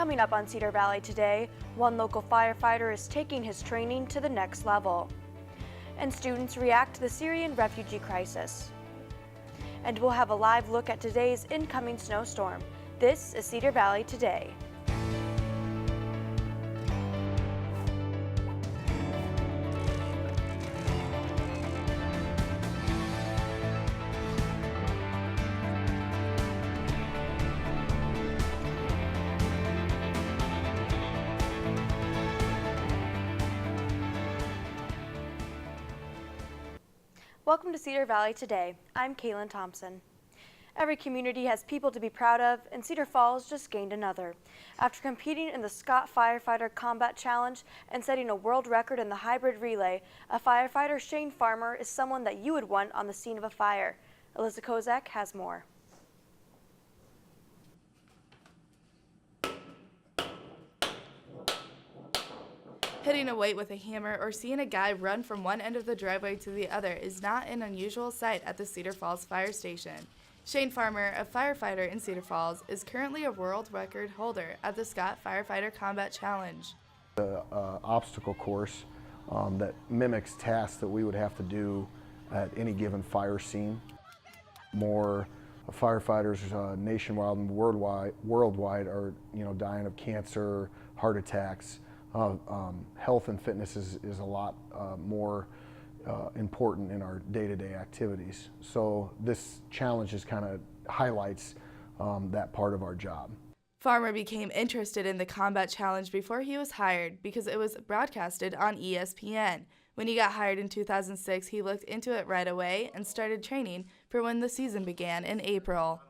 Coming up on Cedar Valley today, one local firefighter is taking his training to the next level. And students react to the Syrian refugee crisis. And we'll have a live look at today's incoming snowstorm. This is Cedar Valley Today. Welcome to Cedar Valley Today. I'm Kaylin Thompson. Every community has people to be proud of, and Cedar Falls just gained another. After competing in the Scott Firefighter Combat Challenge and setting a world record in the hybrid relay, a firefighter, Shane Farmer, is someone that you would want on the scene of a fire. Alyssa Kozak has more. Hitting a weight with a hammer or seeing a guy run from one end of the driveway to the other is not an unusual sight at the Cedar Falls Fire Station. Shane Farmer, a firefighter in Cedar Falls, is currently a world record holder at the Scott Firefighter Combat Challenge. The obstacle course that mimics tasks that we would have to do at any given fire scene. More firefighters nationwide and worldwide are dying of cancer, heart attacks. Health and fitness is a lot more important in our day-to-day activities. So this challenge just kind of highlights that part of our job. Farmer became interested in the combat challenge before he was hired because it was broadcasted on ESPN. When he got hired in 2006, he looked into it right away and started training for when the season began in April.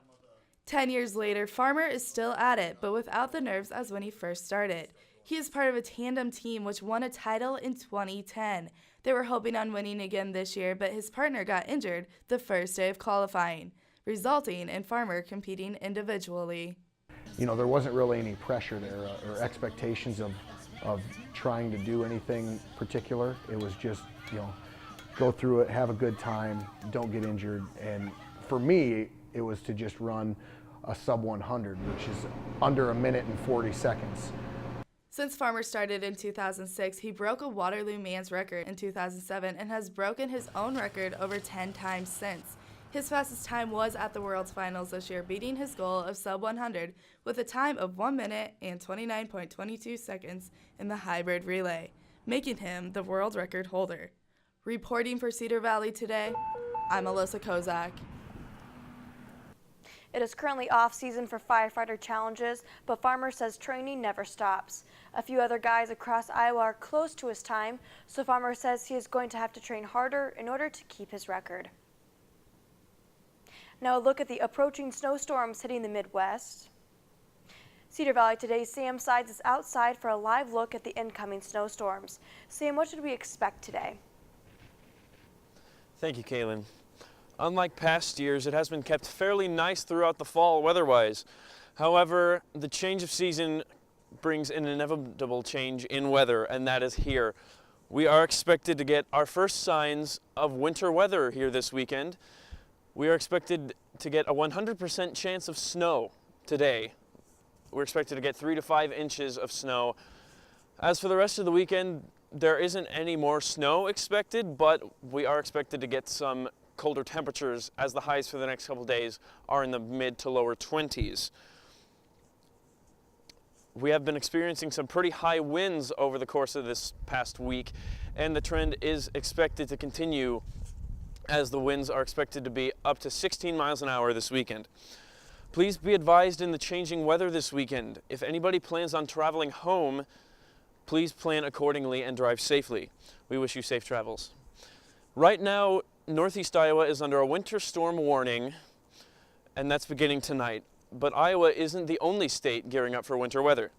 10 years later, Farmer is still at it, but without the nerves as when he first started. He is part of a tandem team which won a title in 2010. They were hoping on winning again this year, but his partner got injured the first day of qualifying, resulting in Farmer competing individually. There wasn't really any pressure there or expectations of trying to do anything particular. It was just, go through it, have a good time, don't get injured. And for me, it was to just run a sub 100, which is under a minute and 40 seconds. Since Farmer started in 2006, he broke a Waterloo man's record in 2007 and has broken his own record over 10 times since. His fastest time was at the World's Finals this year, beating his goal of sub 100 with a time of 1 minute and 29.22 seconds in the hybrid relay, making him the world record holder. Reporting for Cedar Valley Today, I'm Alyssa Kozak. It is currently off-season for firefighter challenges, but Farmer says training never stops. A few other guys across Iowa are close to his time, so Farmer says he is going to have to train harder in order to keep his record. Now a look at the approaching snowstorms hitting the Midwest. Cedar Valley Today's Sam Sides is outside for a live look at the incoming snowstorms. Sam, what should we expect today? Thank you, Kaylin. Unlike past years, it has been kept fairly nice throughout the fall weather-wise. However, the change of season brings an inevitable change in weather, and that is here. We are expected to get our first signs of winter weather here this weekend. We are expected to get a 100% chance of snow today. We're expected to get 3 to 5 inches of snow. As for the rest of the weekend, there isn't any more snow expected, but we are expected to get some colder temperatures as the highs for the next couple days are in the mid to lower 20s. We have been experiencing some pretty high winds over the course of this past week, and the trend is expected to continue as the winds are expected to be up to 16 miles an hour this weekend. Please be advised in the changing weather this weekend. If anybody plans on traveling home, please plan accordingly and drive safely. We wish you safe travels. Right now, Northeast Iowa is under a winter storm warning, and that's beginning tonight. But Iowa isn't the only state gearing up for winter weather.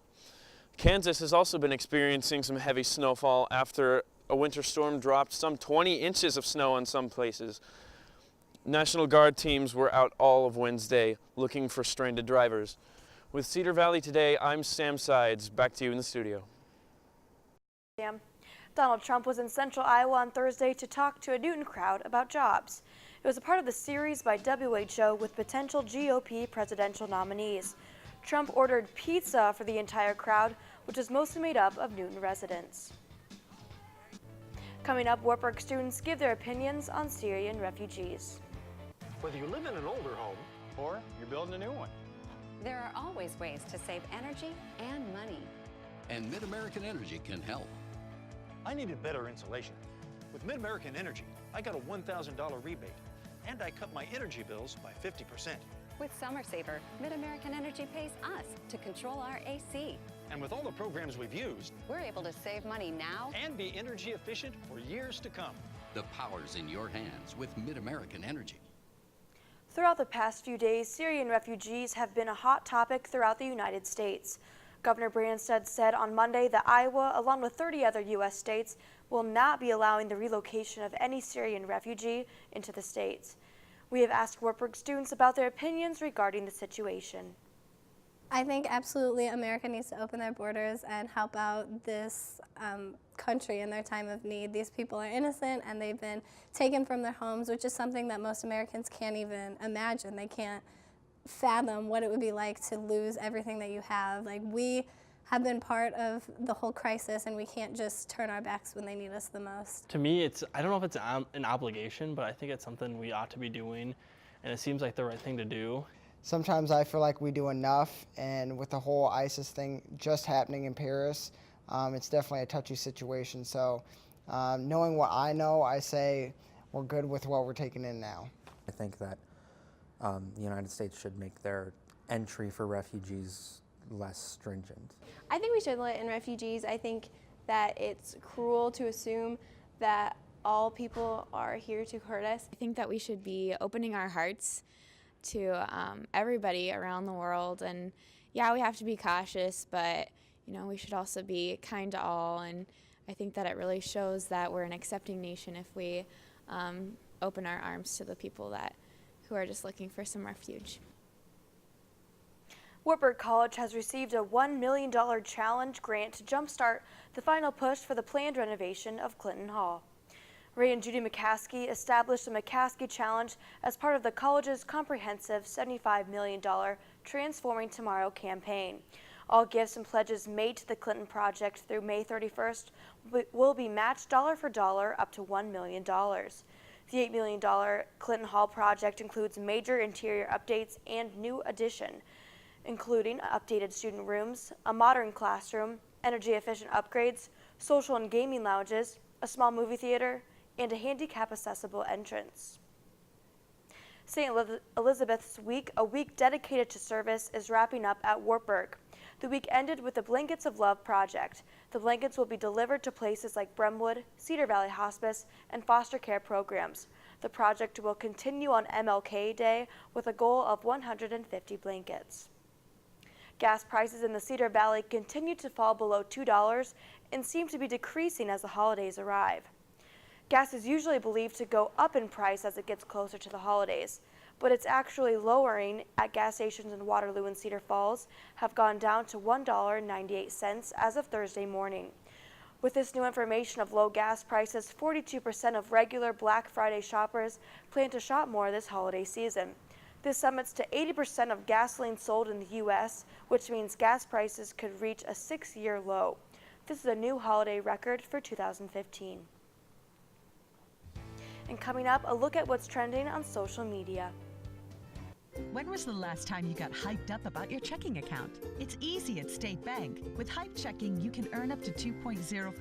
Kansas has also been experiencing some heavy snowfall after a winter storm dropped some 20 inches of snow in some places. National Guard teams were out all of Wednesday looking for stranded drivers. With Cedar Valley Today, I'm Sam Sides. Back to you in the studio. Sam. Donald Trump was in central Iowa on Thursday to talk to a Newton crowd about jobs. It was a part of the series by WHO with potential GOP presidential nominees. Trump ordered pizza for the entire crowd, which is mostly made up of Newton residents. Coming up, Wartburg students give their opinions on Syrian refugees. Whether you live in an older home or you're building a new one. There are always ways to save energy and money. And Mid-American Energy can help. I needed better insulation. With Mid-American Energy, I got a $1,000 rebate, and I cut my energy bills by 50%. With Summer Saver, Mid-American Energy pays us to control our AC. And with all the programs we've used, We're able to save money now and be energy efficient for years to come. The power's in your hands with Mid-American Energy. Throughout the past few days, Syrian refugees have been a hot topic throughout the United States. Governor Branstad said on Monday that Iowa, along with 30 other U.S. states, will not be allowing the relocation of any Syrian refugee into the states. We have asked Wartburg students about their opinions regarding the situation. I think absolutely America needs to open their borders and help out this country in their time of need. These people are innocent and they've been taken from their homes, which is something that most Americans can't even imagine. They can't fathom what it would be like to lose everything that you have. Like, we have been part of the whole crisis and we can't just turn our backs when they need us the most. To me, I don't know if it's an obligation, but I think it's something we ought to be doing, and it seems like the right thing to do. Sometimes I feel like we do enough, and with the whole ISIS thing just happening in Paris, it's definitely a touchy situation. So knowing what I know, I say we're good with what we're taking in now. I think that the United States should make their entry for refugees less stringent. I think we should let in refugees. I think that it's cruel to assume that all people are here to hurt us. I think that we should be opening our hearts to everybody around the world, and yeah, we have to be cautious, but we should also be kind to all, and I think that it really shows that we're an accepting nation if we open our arms to the people who are just looking for some refuge. Wartburg College has received a $1 million challenge grant to jumpstart the final push for the planned renovation of Clinton Hall. Ray and Judy McCaskey established the McCaskey Challenge as part of the college's comprehensive $75 million Transforming Tomorrow campaign. All gifts and pledges made to the Clinton project through May 31st will be matched dollar for dollar up to $1 million. The $8 million Clinton Hall project includes major interior updates and new addition, including updated student rooms, a modern classroom, energy-efficient upgrades, social and gaming lounges, a small movie theater, and a handicap-accessible entrance. St. Elizabeth's Week, a week dedicated to service, is wrapping up at Wartburg. The week ended with the Blankets of Love project. The blankets will be delivered to places like Bremwood, Cedar Valley Hospice, and foster care programs. The project will continue on MLK Day with a goal of 150 blankets. Gas prices in the Cedar Valley continue to fall below $2 and seem to be decreasing as the holidays arrive. Gas is usually believed to go up in price as it gets closer to the holidays, but it's actually lowering at gas stations in Waterloo and Cedar Falls have gone down to $1.98 as of Thursday morning. With this new information of low gas prices, 42% of regular Black Friday shoppers plan to shop more this holiday season. This summits to 80% of gasoline sold in the U.S., which means gas prices could reach a 6-year low. This is a new holiday record for 2015. And coming up, a look at what's trending on social media. When was the last time you got hyped up about your checking account? It's easy at State Bank. With Hype Checking, you can earn up to 2.04%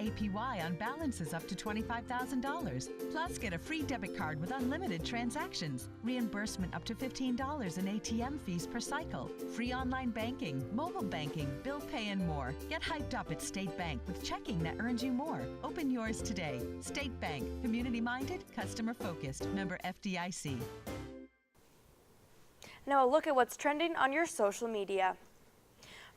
APY on balances up to $25,000. Plus, get a free debit card with unlimited transactions, reimbursement up to $15 in ATM fees per cycle, free online banking, mobile banking, bill pay, and more. Get hyped up at State Bank with checking that earns you more. Open yours today. State Bank. Community-minded, customer-focused. Member FDIC. Now a look at what's trending on your social media.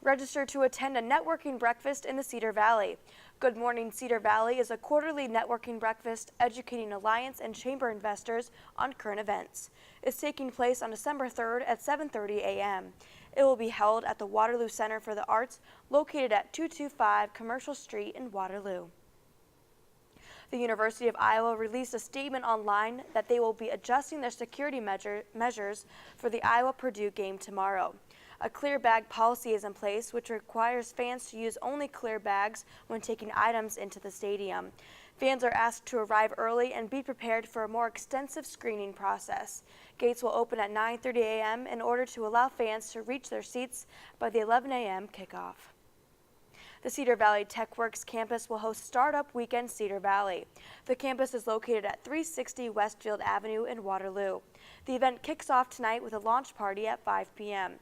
Register to attend a networking breakfast in the Cedar Valley. Good Morning Cedar Valley is a quarterly networking breakfast educating Alliance and Chamber investors on current events. It's taking place on December 3rd at 7:30 a.m. It will be held at the Waterloo Center for the Arts, located at 225 Commercial Street in Waterloo. The University of Iowa released a statement online that they will be adjusting their security measures for the Iowa-Purdue game tomorrow. A clear bag policy is in place, which requires fans to use only clear bags when taking items into the stadium. Fans are asked to arrive early and be prepared for a more extensive screening process. Gates will open at 9:30 a.m. in order to allow fans to reach their seats by the 11 a.m. kickoff. The Cedar Valley TechWorks campus will host Startup Weekend Cedar Valley. The campus is located at 360 Westfield Avenue in Waterloo. The event kicks off tonight with a launch party at 5 p.m.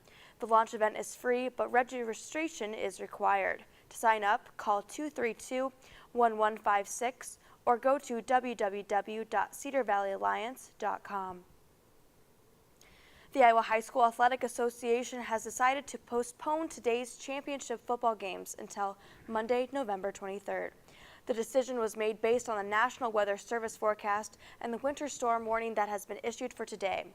The launch event is free, but registration is required. To sign up, call 232-1156 or go to www.cedarvalleyalliance.com. The Iowa High School Athletic Association has decided to postpone today's championship football games until Monday, November 23rd. The decision was made based on the National Weather Service forecast and the winter storm warning that has been issued for today.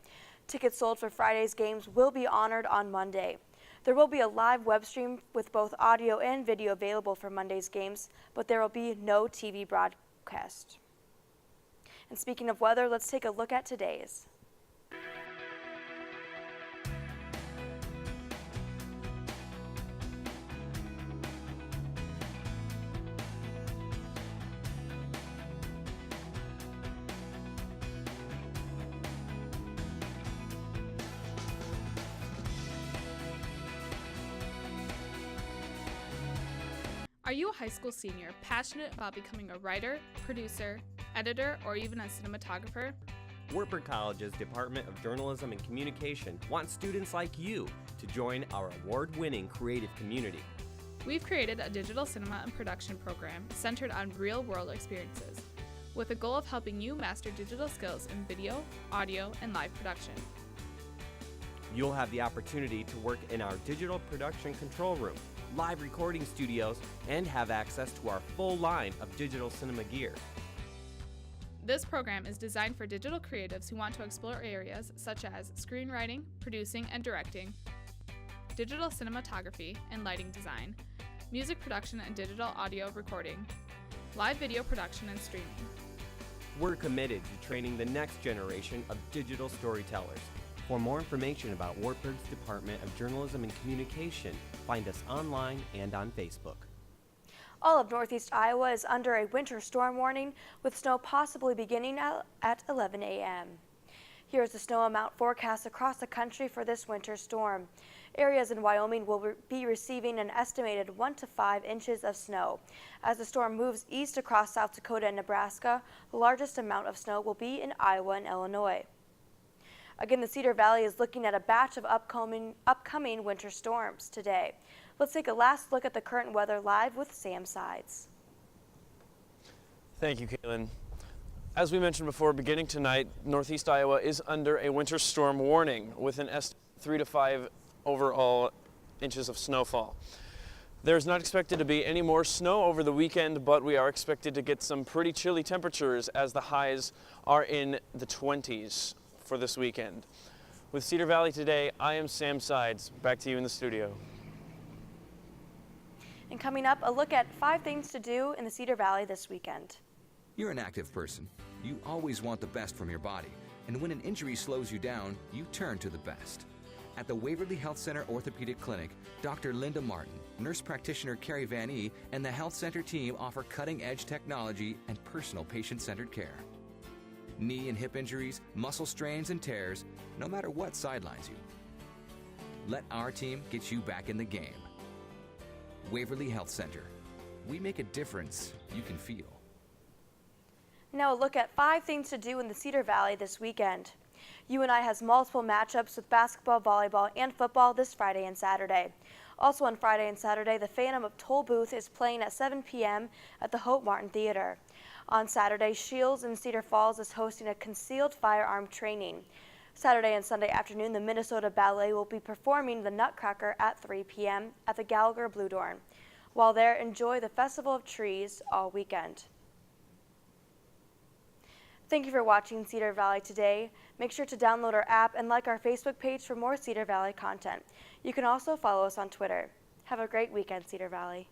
Tickets sold for Friday's games will be honored on Monday. There will be a live web stream with both audio and video available for Monday's games, but there will be no TV broadcast. And speaking of weather, let's take a look at today's. Are you a high school senior passionate about becoming a writer, producer, editor, or even a cinematographer? Wartburg College's Department of Journalism and Communication wants students like you to join our award-winning creative community. We've created a digital cinema and production program centered on real-world experiences, with a goal of helping you master digital skills in video, audio, and live production. You'll have the opportunity to work in our digital production control room, live recording studios, and have access to our full line of digital cinema gear. This program is designed for digital creatives who want to explore areas such as screenwriting, producing and directing, digital cinematography and lighting design, music production and digital audio recording, live video production and streaming. We're committed to training the next generation of digital storytellers. For more information about Wartburg's Department of Journalism and Communication, find us online and on Facebook. All of northeast Iowa is under a winter storm warning, with snow possibly beginning at 11 a.m. Here's the snow amount forecast across the country for this winter storm. Areas in Wyoming will be receiving an estimated 1 to 5 inches of snow. As the storm moves east across South Dakota and Nebraska, the largest amount of snow will be in Iowa and Illinois. Again, the Cedar Valley is looking at a batch of upcoming winter storms today. Let's take a last look at the current weather live with Sam Sides. Thank you, Caitlin. As we mentioned before, beginning tonight, northeast Iowa is under a winter storm warning with an estimated 3 to 5 overall inches of snowfall. There's not expected to be any more snow over the weekend, but we are expected to get some pretty chilly temperatures as the highs are in the 20s for this weekend. With Cedar Valley Today, I am Sam Sides. Back to you in the studio. And coming up, a look at 5 things to do in the Cedar Valley this weekend. You're an active person. You always want the best from your body. And when an injury slows you down, you turn to the best. At the Waverly Health Center Orthopedic Clinic, Dr. Linda Martin, nurse practitioner Carrie Van E, and the Health Center team offer cutting-edge technology and personal patient-centered care. Knee and hip injuries, muscle strains and tears, no matter what sidelines you. Let our team get you back in the game. Waverly Health Center. We make a difference you can feel. Now a look at 5 things to do in the Cedar Valley this weekend. UNI has multiple matchups with basketball, volleyball, and football this Friday and Saturday. Also on Friday and Saturday, the Phantom of Toll Booth is playing at 7 p.m. at the Hope Martin Theater. On Saturday, Shields in Cedar Falls is hosting a concealed firearm training. Saturday and Sunday afternoon, the Minnesota Ballet will be performing the Nutcracker at 3 p.m. at the Gallagher Blue Dorn. While there, enjoy the Festival of Trees all weekend. Thank you for watching Cedar Valley Today. Make sure to download our app and like our Facebook page for more Cedar Valley content. You can also follow us on Twitter. Have a great weekend, Cedar Valley.